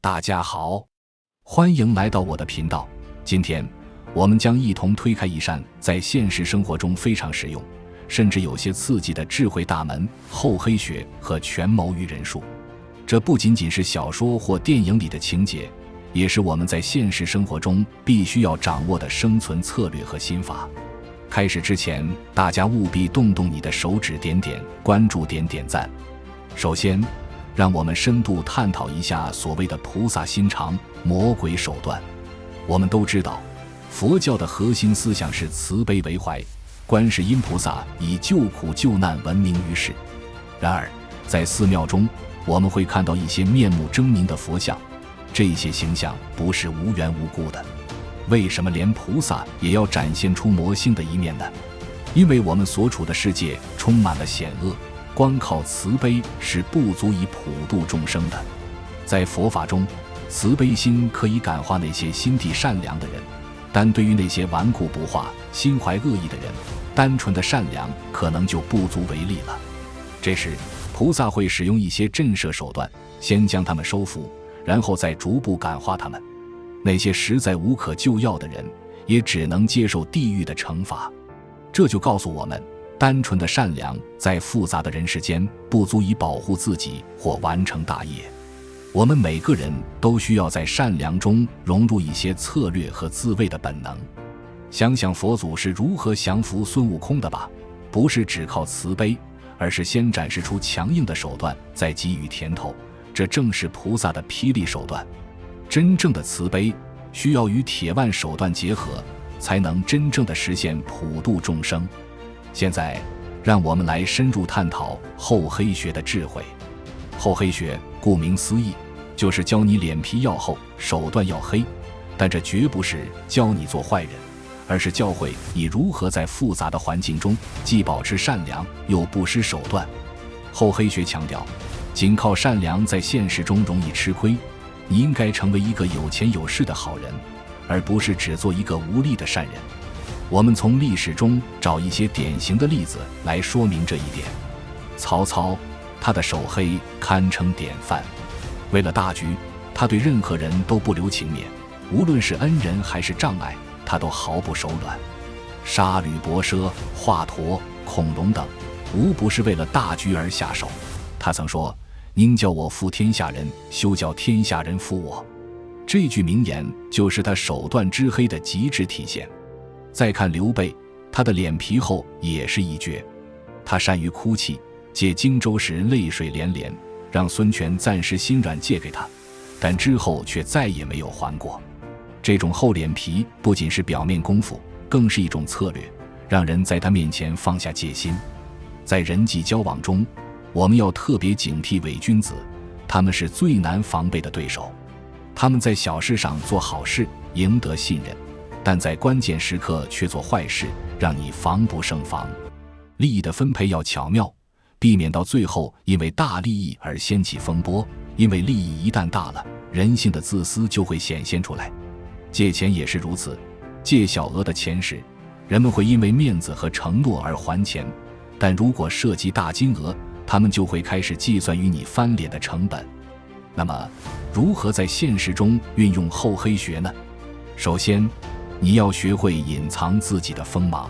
大家好，欢迎来到我的频道。今天我们将一同推开一扇在现实生活中非常实用，甚至有些刺激的智慧大门——厚黑学和权谋于人术。这不仅仅是小说或电影里的情节，也是我们在现实生活中必须要掌握的生存策略和心法。开始之前，大家务必动动你的手指，点点关注，点赞。首先，让我们深度探讨一下所谓的菩萨心肠、魔鬼手段。我们都知道，佛教的核心思想是慈悲为怀，观世音菩萨以救苦救难闻名于世。然而，在寺庙中，我们会看到一些面目狰狞的佛像，这些形象不是无缘无故的。为什么连菩萨也要展现出魔性的一面呢？因为我们所处的世界充满了险恶，光靠慈悲是不足以普度众生的。在佛法中，慈悲心可以感化那些心地善良的人，但对于那些顽固不化、心怀恶意的人，单纯的善良可能就不足为力了。这时，菩萨会使用一些震慑手段，先将他们收服，然后再逐步感化他们。那些实在无可救药的人，也只能接受地狱的惩罚。这就告诉我们，单纯的善良在复杂的人世间不足以保护自己或完成大业。我们每个人都需要在善良中融入一些策略和自卫的本能。想想佛祖是如何降服孙悟空的吧，不是只靠慈悲，而是先展示出强硬的手段，再给予甜头。这正是菩萨的霹雳手段。真正的慈悲需要与铁腕手段结合，才能真正的实现普度众生。现在，让我们来深入探讨厚黑学的智慧。厚黑学顾名思义，就是教你脸皮要厚，手段要黑，但这绝不是教你做坏人，而是教会你如何在复杂的环境中既保持善良又不失手段。厚黑学强调，仅靠善良在现实中容易吃亏，你应该成为一个有钱有势的好人，而不是只做一个无力的善人。我们从历史中找一些典型的例子来说明这一点。曹操，他的手黑堪称典范。为了大局，他对任何人都不留情面，无论是恩人还是障碍，他都毫不手软。杀吕伯奢、华佗、孔融等，无不是为了大局而下手。他曾说：“宁叫我负天下人，休叫天下人负我。”这句名言就是他手段之黑的极致体现。再看刘备，他的脸皮厚也是一绝。他善于哭泣，借荆州时泪水连连，让孙权暂时心软借给他，但之后却再也没有还过。这种厚脸皮不仅是表面功夫，更是一种策略，让人在他面前放下戒心。在人际交往中，我们要特别警惕伪君子，他们是最难防备的对手。他们在小事上做好事，赢得信任，但在关键时刻却做坏事，让你防不胜防。利益的分配要巧妙，避免到最后因为大利益而掀起风波，因为利益一旦大了，人性的自私就会显现出来。借钱也是如此，借小额的钱时，人们会因为面子和承诺而还钱，但如果涉及大金额，他们就会开始计算与你翻脸的成本。那么，如何在现实中运用厚黑学呢？首先，你要学会隐藏自己的锋芒，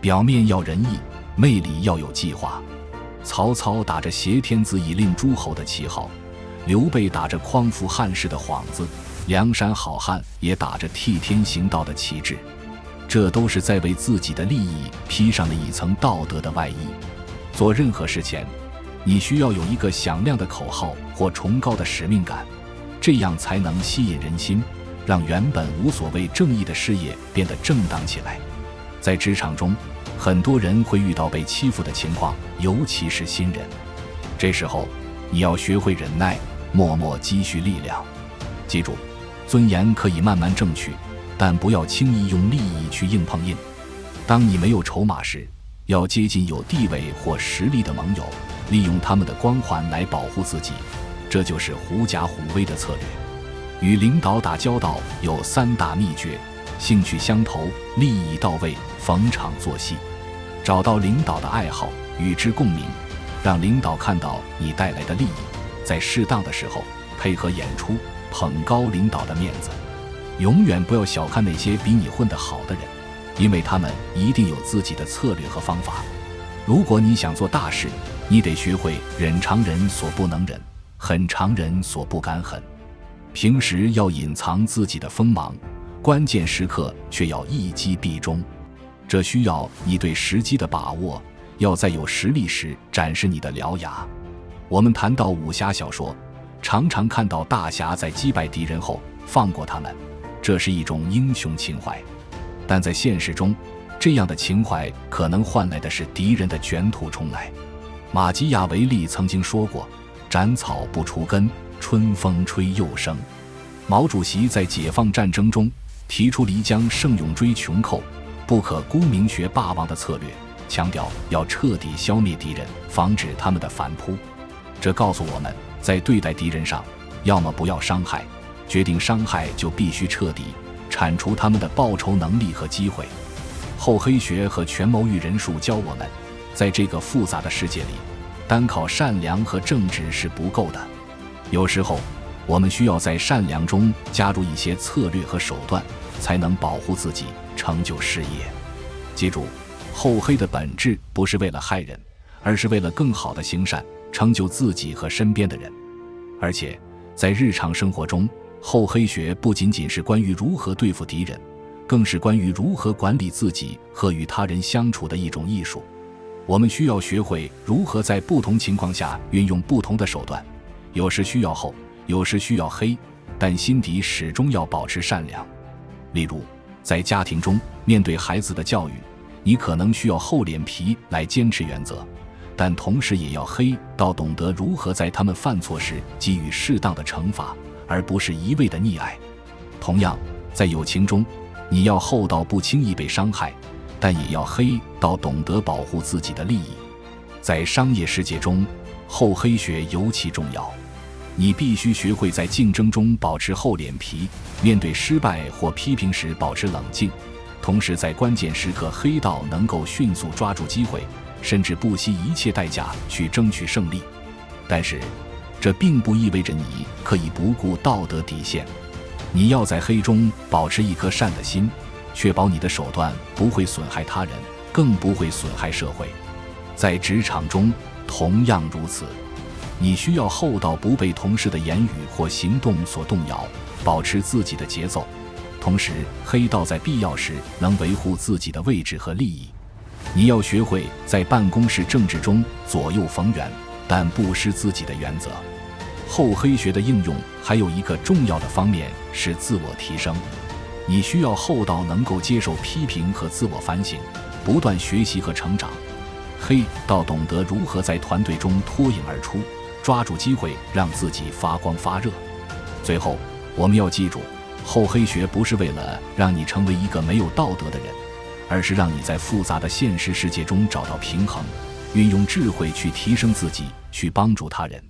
表面要仁义，魅力要有计划。曹操打着挟天子以令诸侯的旗号，刘备打着匡扶汉室的幌子，梁山好汉也打着替天行道的旗帜。这都是在为自己的利益披上了一层道德的外衣。做任何事前，你需要有一个响亮的口号或崇高的使命感，这样才能吸引人心，让原本无所谓正义的事业变得正当起来。在职场中，很多人会遇到被欺负的情况，尤其是新人。这时候，你要学会忍耐，默默积蓄力量。记住，尊严可以慢慢争取，但不要轻易用利益去硬碰硬。当你没有筹码时，要接近有地位或实力的盟友，利用他们的光环来保护自己，这就是狐假虎威的策略。与领导打交道有3大秘诀：兴趣相投、利益到位、逢场作戏。找到领导的爱好，与之共鸣，让领导看到你带来的利益，在适当的时候配合演出，捧高领导的面子。永远不要小看那些比你混得好的人，因为他们一定有自己的策略和方法。如果你想做大事，你得学会忍常人所不能忍，狠常人所不敢狠。平时要隐藏自己的锋芒，关键时刻却要一击必中。这需要你对时机的把握，要在有实力时展示你的獠牙。我们谈到武侠小说，常常看到大侠在击败敌人后放过他们，这是一种英雄情怀。但在现实中，这样的情怀可能换来的是敌人的卷土重来。马基雅维利曾经说过，斩草不除根，春风吹又生。毛主席在解放战争中提出漓江胜勇追穷寇，不可沽名学霸王的策略，强调要彻底消灭敌人，防止他们的反扑。这告诉我们，在对待敌人上，要么不要伤害，决定伤害就必须彻底铲除他们的报仇能力和机会。厚黑学和权谋育人术教我们，在这个复杂的世界里，单靠善良和正直是不够的。有时候，我们需要在善良中加入一些策略和手段，才能保护自己，成就事业。记住，厚黑的本质不是为了害人，而是为了更好的行善，成就自己和身边的人。而且，在日常生活中，厚黑学不仅仅是关于如何对付敌人，更是关于如何管理自己和与他人相处的一种艺术。我们需要学会如何在不同情况下运用不同的手段，有时需要厚，有时需要黑，但心底始终要保持善良。例如，在家庭中，面对孩子的教育，你可能需要厚脸皮来坚持原则，但同时也要黑到懂得如何在他们犯错时给予适当的惩罚，而不是一味的溺爱。同样，在友情中，你要厚到不轻易被伤害，但也要黑到懂得保护自己的利益。在商业世界中，厚黑学尤其重要。你必须学会在竞争中保持厚脸皮，面对失败或批评时保持冷静，同时在关键时刻黑到能够迅速抓住机会，甚至不惜一切代价去争取胜利。但是，这并不意味着你可以不顾道德底线。你要在黑中保持一颗善的心，确保你的手段不会损害他人，更不会损害社会。在职场中同样如此，你需要厚到不被同事的言语或行动所动摇，保持自己的节奏，同时黑到在必要时能维护自己的位置和利益。你要学会在办公室政治中左右逢源，但不失自己的原则。厚黑学的应用还有一个重要的方面是自我提升。你需要厚到能够接受批评和自我反省，不断学习和成长；黑到懂得如何在团队中脱颖而出，抓住机会让自己发光发热。最后，我们要记住，厚黑学不是为了让你成为一个没有道德的人，而是让你在复杂的现实世界中找到平衡，运用智慧去提升自己，去帮助他人。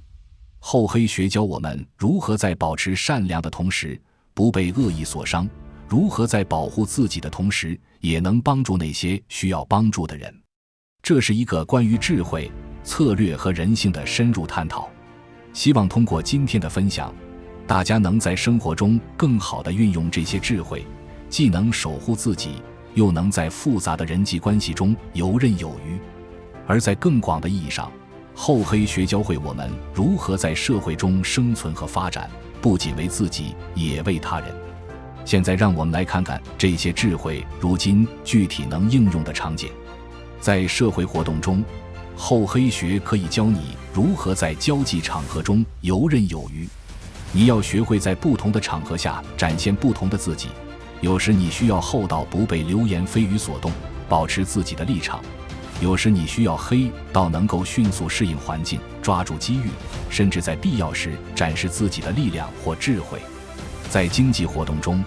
厚黑学教我们如何在保持善良的同时不被恶意所伤，如何在保护自己的同时也能帮助那些需要帮助的人。这是一个关于智慧、策略和人性的深入探讨。希望通过今天的分享，大家能在生活中更好地运用这些智慧，既能守护自己，又能在复杂的人际关系中游刃有余。而在更广的意义上，厚黑学教会我们如何在社会中生存和发展，不仅为自己，也为他人。现在让我们来看看这些智慧如今具体能应用的场景。在社会活动中，厚黑学可以教你如何在交际场合中游刃有余。你要学会在不同的场合下展现不同的自己，有时你需要厚到不被流言蜚语所动，保持自己的立场；有时你需要黑到能够迅速适应环境，抓住机遇，甚至在必要时展示自己的力量或智慧。在经济活动中，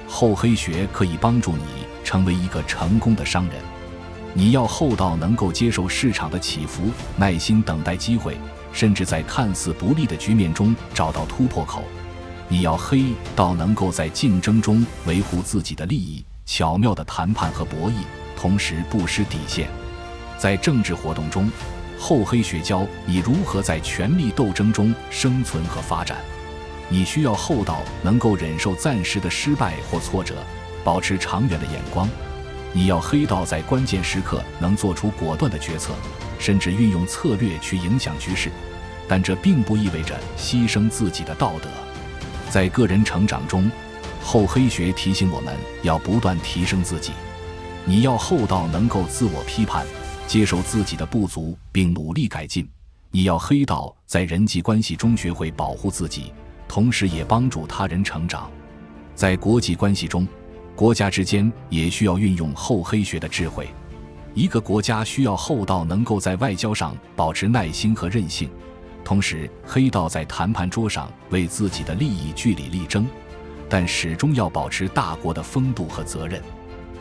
厚黑学可以帮助你成为一个成功的商人。你要厚到能够接受市场的起伏，耐心等待机会，甚至在看似不利的局面中找到突破口。你要黑到能够在竞争中维护自己的利益，巧妙的谈判和博弈，同时不失底线。在政治活动中，厚黑学教你如何在权力斗争中生存和发展。你需要厚道，能够忍受暂时的失败或挫折，保持长远的眼光。你要黑道，在关键时刻能做出果断的决策，甚至运用策略去影响局势。但这并不意味着牺牲自己的道德。在个人成长中，厚黑学提醒我们要不断提升自己。你要厚道，能够自我批判，接受自己的不足并努力改进。你要黑道，在人际关系中学会保护自己，同时也帮助他人成长。在国际关系中，国家之间也需要运用厚黑学的智慧。一个国家需要厚道，能够在外交上保持耐心和韧性，同时黑道在谈判桌上为自己的利益据理力争，但始终要保持大国的风度和责任。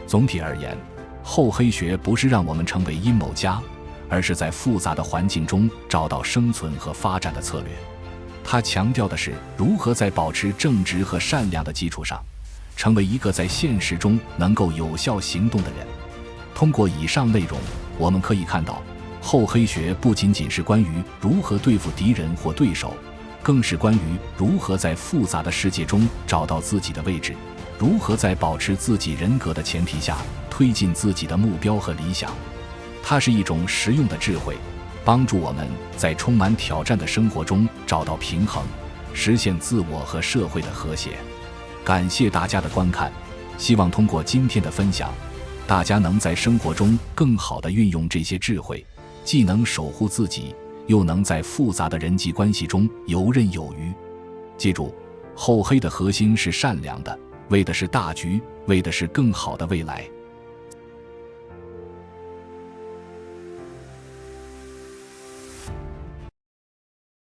总体而言，厚黑学不是让我们成为阴谋家，而是在复杂的环境中找到生存和发展的策略。它强调的是如何在保持正直和善良的基础上，成为一个在现实中能够有效行动的人。通过以上内容，我们可以看到，厚黑学不仅仅是关于如何对付敌人或对手，更是关于如何在复杂的世界中找到自己的位置，如何在保持自己人格的前提下推进自己的目标和理想。它是一种实用的智慧，帮助我们在充满挑战的生活中找到平衡，实现自我和社会的和谐。感谢大家的观看，希望通过今天的分享，大家能在生活中更好地运用这些智慧，既能守护自己，又能在复杂的人际关系中游刃有余。记住，厚黑的核心是善良的，为的是大局，为的是更好的未来。